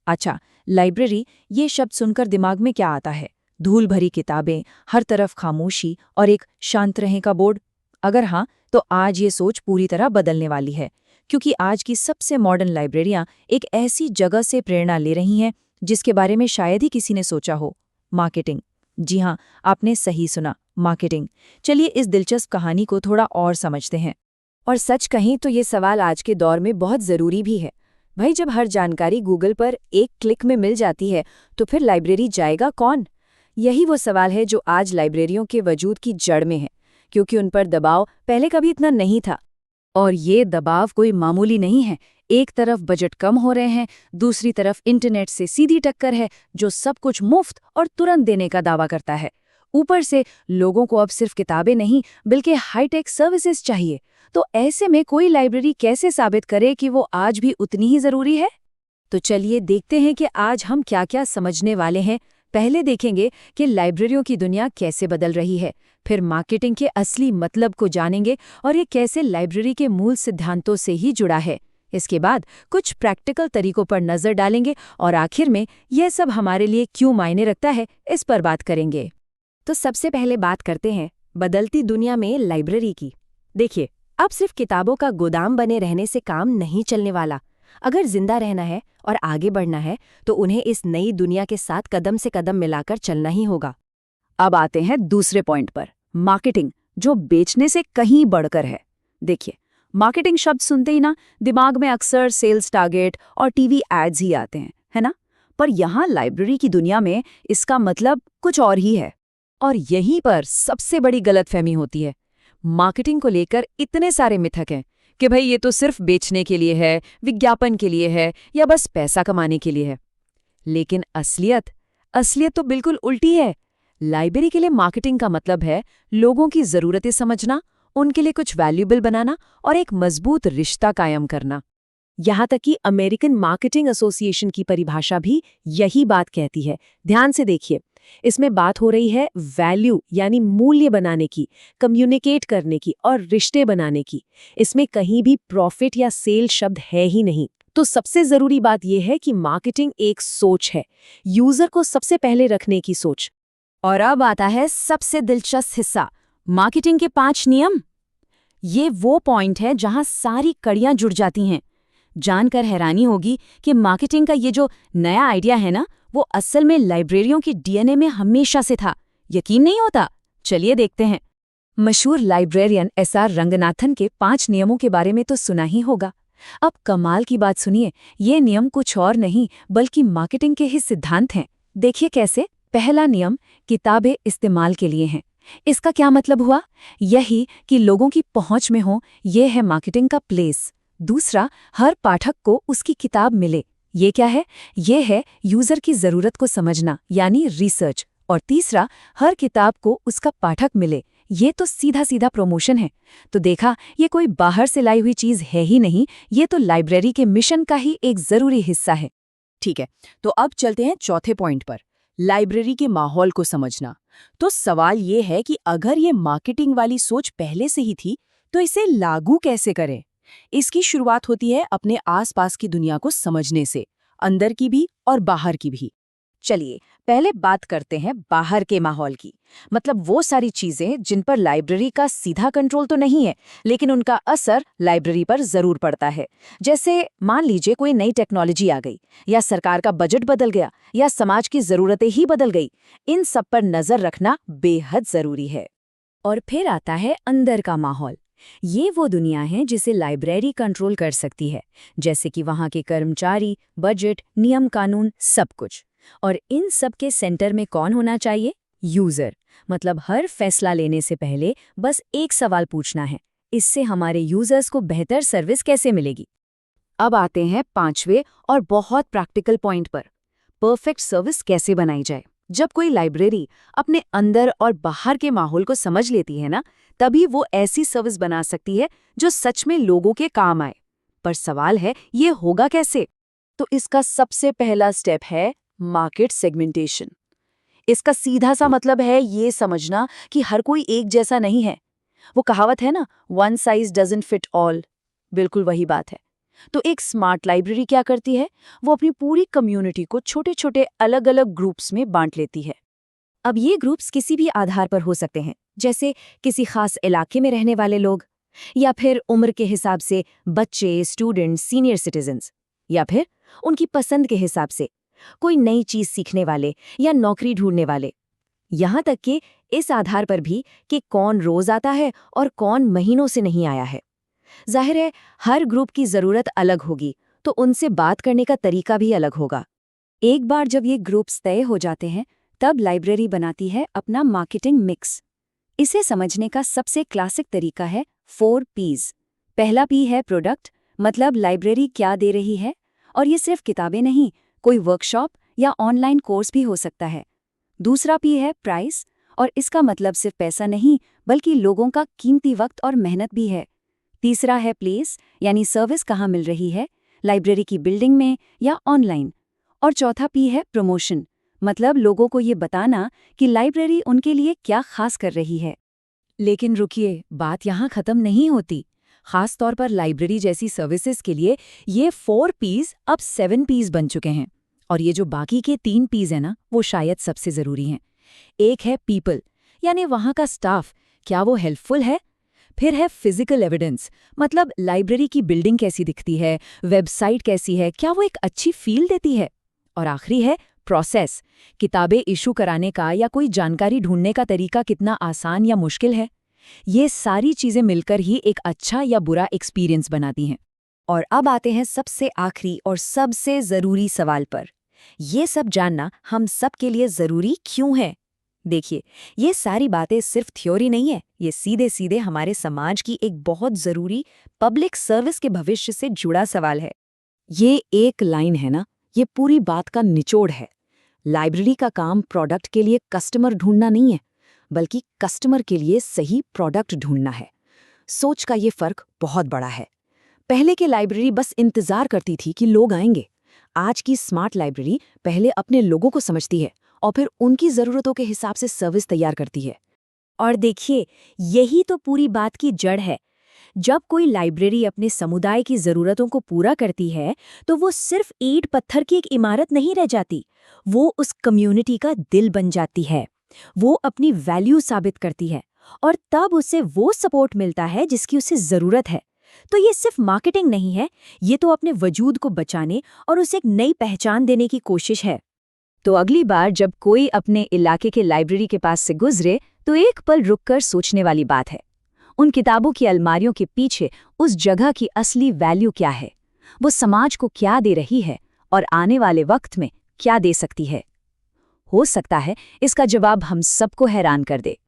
अच्छा, लाइब्रेरी ये शब्द सुनकर दिमाग में क्या आता है? धूल भरी किताबें, हर तरफ खामोशी और एक शांत रहें का बोर्ड? अगर हाँ, तो आज ये सोच पूरी तरह बदलने वाली है, क्योंकि आज की सबसे मॉडर्न लाइब्रेरियां एक ऐसी जगह से प्रेरणा ले रही हैं जिसके बारे में शायद ही किसी ने सोचा हो। मार्केटिंग। जी हाँ, आपने सही सुना, मार्केटिंग। चलिए इस दिलचस्प कहानी को थोड़ा और समझते हैं। और सच कहें तो ये सवाल आज के दौर में बहुत ज़रूरी भी है। भाई, जब हर जानकारी गूगल पर एक क्लिक में मिल जाती है, तो फिर लाइब्रेरी जाएगा कौन? यही वो सवाल है जो आज लाइब्रेरियों के वजूद की जड़ में है, क्योंकि उन पर दबाव पहले कभी इतना नहीं था। और ये दबाव कोई मामूली नहीं है। एक तरफ बजट कम हो रहे हैं, दूसरी तरफ इंटरनेट से सीधी टक्कर है जो सब कुछ मुफ्त और तुरंत देने का दावा करता है। ऊपर से लोगों को अब सिर्फ किताबें नहीं बल्कि हाईटेक सर्विसेज चाहिए। तो ऐसे में कोई लाइब्रेरी कैसे साबित करे कि वो आज भी उतनी ही जरूरी है? तो चलिए देखते हैं कि आज हम क्या क्या समझने वाले हैं। पहले देखेंगे कि लाइब्रेरियों की दुनिया कैसे बदल रही है, फिर मार्केटिंग के असली मतलब को जानेंगे और ये कैसे लाइब्रेरी के मूल सिद्धांतों से ही जुड़ा है। इसके बाद कुछ प्रैक्टिकल तरीकों पर नजर डालेंगे और आखिर में यह सब हमारे लिए क्यों मायने रखता है, इस पर बात करेंगे। तो सबसे पहले बात करते हैं बदलती दुनिया में लाइब्रेरी की। देखिए, अब सिर्फ किताबों का गोदाम बने रहने से काम नहीं चलने वाला। अगर जिंदा रहना है और आगे बढ़ना है, तो उन्हें इस नई दुनिया के साथ कदम से कदम मिलाकर चलना ही होगा। अब आते हैं दूसरे पॉइंट पर, मार्केटिंग, जो बेचने से कहीं बढ़कर है। देखिए, मार्केटिंग शब्द सुनते ही ना दिमाग में अक्सर सेल्स टारगेट और टीवी एड्स ही आते हैं, है ना? पर यहाँ लाइब्रेरी की दुनिया में इसका मतलब कुछ और ही है। और यहीं पर सबसे बड़ी गलतफहमी होती है। मार्केटिंग को लेकर इतने सारे मिथक हैं कि भाई ये तो सिर्फ बेचने के लिए है, विज्ञापन के लिए है या बस पैसा कमाने के लिए है। लेकिन असलियत तो बिल्कुल उल्टी है। लाइब्रेरी के लिए मार्केटिंग का मतलब है लोगों की ज़रूरतें समझना, उनके लिए कुछ वैल्यूएबल बनाना और एक मजबूत रिश्ता कायम करना। यहाँ तक कि अमेरिकन मार्केटिंग एसोसिएशन की परिभाषा भी यही बात कहती है। ध्यान से देखिए, इसमें बात हो रही है वैल्यू यानी मूल्य बनाने की, कम्युनिकेट करने की और रिश्ते बनाने की। इसमें कहीं भी प्रॉफिट या सेल शब्द है ही नहीं। तो सबसे जरूरी बात यह है कि मार्केटिंग एक सोच है, यूजर को सबसे पहले रखने की सोच। और अब आता है सबसे दिलचस्प हिस्सा, मार्केटिंग के 5 नियम। ये वो पॉइंट है जहां सारी कड़ियां जुड़ जाती हैं। जानकर हैरानी होगी कि मार्केटिंग का ये जो नया आइडिया है ना, वो असल में लाइब्रेरियों की डीएनए में हमेशा से था। यकीन नहीं होता? चलिए देखते हैं। मशहूर लाइब्रेरियन एसआर रंगनाथन के 5 नियमों के बारे में तो सुना ही होगा। अब कमाल की बात सुनिए, ये नियम कुछ और नहीं बल्कि मार्केटिंग के ही सिद्धांत हैं। देखिए कैसे। पहला नियम, किताबें इस्तेमाल के लिए हैं। इसका क्या मतलब हुआ? यही कि लोगों की पहुंच में हो, ये है मार्केटिंग का प्लेस। दूसरा, हर पाठक को उसकी किताब मिले। ये क्या है? ये है यूजर की जरूरत को समझना यानी रिसर्च। और तीसरा, हर किताब को उसका पाठक मिले। ये तो सीधा सीधा प्रमोशन है। तो देखा, ये कोई बाहर से लाई हुई चीज है ही नहीं, ये तो लाइब्रेरी के मिशन का ही एक जरूरी हिस्सा है। ठीक है, तो अब चलते हैं चौथे पॉइंट पर, लाइब्रेरी के माहौल को समझना। तो सवाल ये है कि अगर ये मार्केटिंग वाली सोच पहले से ही थी, तो इसे लागू कैसे करें? इसकी शुरुआत होती है अपने आसपास की दुनिया को समझने से, अंदर की भी और बाहर की भी। चलिए पहले बात करते हैं बाहर के माहौल की। मतलब वो सारी चीजें जिन पर लाइब्रेरी का सीधा कंट्रोल तो नहीं है, लेकिन उनका असर लाइब्रेरी पर जरूर पड़ता है। जैसे मान लीजिए कोई नई टेक्नोलॉजी आ गई, या सरकार का बजट बदल गया, या समाज की जरूरतें ही बदल गई। इन सब पर नजर रखना बेहद जरूरी है। और फिर आता है अंदर का माहौल। ये वो दुनिया है जिसे लाइब्रेरी कंट्रोल कर सकती है, जैसे कि वहाँ के कर्मचारी, बजट, नियम कानून, सब कुछ। और इन सब के सेंटर में कौन होना चाहिए? यूजर। मतलब हर फैसला लेने से पहले बस एक सवाल पूछना है, इससे हमारे यूजर्स को बेहतर सर्विस कैसे मिलेगी? अब आते हैं 5वें और बहुत प्रैक्टिकल पॉइंट पर, परफेक्ट सर्विस कैसे बनाई जाए। जब कोई लाइब्रेरी अपने अंदर और बाहर के माहौल को समझ लेती है ना, तभी वो ऐसी सर्विस बना सकती है जो सच में लोगों के काम आए। पर सवाल है, ये होगा कैसे? तो इसका सबसे पहला स्टेप है मार्केट सेगमेंटेशन। इसका सीधा सा मतलब है ये समझना कि हर कोई एक जैसा नहीं है। वो कहावत है ना, one size doesn't fit all, बिल्कुल वही बात है। तो एक स्मार्ट लाइब्रेरी क्या करती है? वो अपनी पूरी कम्युनिटी को छोटे छोटे अलग अलग ग्रुप्स में बांट लेती है। अब ये ग्रुप्स किसी भी आधार पर हो सकते हैं, जैसे किसी खास इलाके में रहने वाले लोग, या फिर उम्र के हिसाब से बच्चे, स्टूडेंट्स, सीनियर सिटीजन्स, या फिर उनकी पसंद के हिसाब से कोई नई चीज सीखने वाले या नौकरी ढूंढने वाले। यहाँ तक कि इस आधार पर भी कि कौन रोज आता है और कौन महीनों से नहीं आया है। जाहिर है, हर ग्रुप की जरूरत अलग होगी, तो उनसे बात करने का तरीका भी अलग होगा। एक बार जब ये ग्रुप्स तय हो जाते हैं, तब लाइब्रेरी बनाती है अपना मार्केटिंग मिक्स। इसे समझने का सबसे क्लासिक तरीका है 4 P's। पहला P है प्रोडक्ट, मतलब लाइब्रेरी क्या दे रही है, और ये सिर्फ किताबें नहीं, कोई वर्कशॉप या ऑनलाइन कोर्स भी हो सकता है। दूसरा P है प्राइस, और इसका मतलब सिर्फ पैसा नहीं, बल्कि लोगों का कीमती वक्त और मेहनत भी है। तीसरा है प्लेस, यानी सर्विस कहाँ मिल रही है, लाइब्रेरी की बिल्डिंग में या ऑनलाइन। और चौथा P है प्रमोशन, मतलब लोगों को ये बताना कि लाइब्रेरी उनके लिए क्या खास कर रही है। लेकिन रुकिए, बात यहाँ खत्म नहीं होती। खास तौर पर लाइब्रेरी जैसी सर्विसेज के लिए ये 4 P's अब 7 P's बन चुके हैं। और ये जो बाकी के 3 P's हैं ना, वो शायद सबसे ज़रूरी हैं। एक है पीपल, यानी वहाँ का स्टाफ, क्या वो हेल्पफुल है? फिर है फिजिकल एविडेंस, मतलब लाइब्रेरी की बिल्डिंग कैसी दिखती है, वेबसाइट कैसी है, क्या वो एक अच्छी फील देती है? और आखिरी है प्रोसेस, किताबें इशू कराने का या कोई जानकारी ढूंढने का तरीका कितना आसान या मुश्किल है। ये सारी चीज़ें मिलकर ही एक अच्छा या बुरा एक्सपीरियंस बनाती हैं। और अब आते हैं सबसे आखिरी और सबसे ज़रूरी सवाल पर। ये सब जानना हम सब के लिए ज़रूरी क्यों है? देखिए, ये सारी बातें सिर्फ थ्योरी नहीं है, ये सीधे सीधे हमारे समाज की एक बहुत ज़रूरी पब्लिक सर्विस के भविष्य से जुड़ा सवाल है। ये एक लाइन है ना, ये पूरी बात का निचोड़ है। लाइब्रेरी का काम प्रोडक्ट के लिए कस्टमर ढूंढना नहीं है, बल्कि कस्टमर के लिए सही प्रोडक्ट ढूंढना है। सोच का ये फर्क बहुत बड़ा है। पहले की लाइब्रेरी बस इंतजार करती थी कि लोग आएंगे। आज की स्मार्ट लाइब्रेरी पहले अपने लोगों को समझती है और फिर उनकी ज़रूरतों के हिसाब से सर्विस तैयार करती है। और देखिए, यही तो पूरी बात की जड़ है। जब कोई लाइब्रेरी अपने समुदाय की ज़रूरतों को पूरा करती है, तो वो सिर्फ ईंट पत्थर की एक इमारत नहीं रह जाती, वो उस कम्युनिटी का दिल बन जाती है। वो अपनी वैल्यू साबित करती है, और तब उसे वो सपोर्ट मिलता है जिसकी उसे ज़रूरत है। तो ये सिर्फ मार्केटिंग नहीं है, ये तो अपने वजूद को बचाने और उसे एक नई पहचान देने की कोशिश है। तो अगली बार जब कोई अपने इलाके के लाइब्रेरी के पास से गुजरे, तो एक पल रुककर सोचने वाली बात है। उन किताबों की अलमारियों के पीछे उस जगह की असली वैल्यू क्या है? वो समाज को क्या दे रही है और आने वाले वक्त में क्या दे सकती है? हो सकता है इसका जवाब हम सबको हैरान कर दे।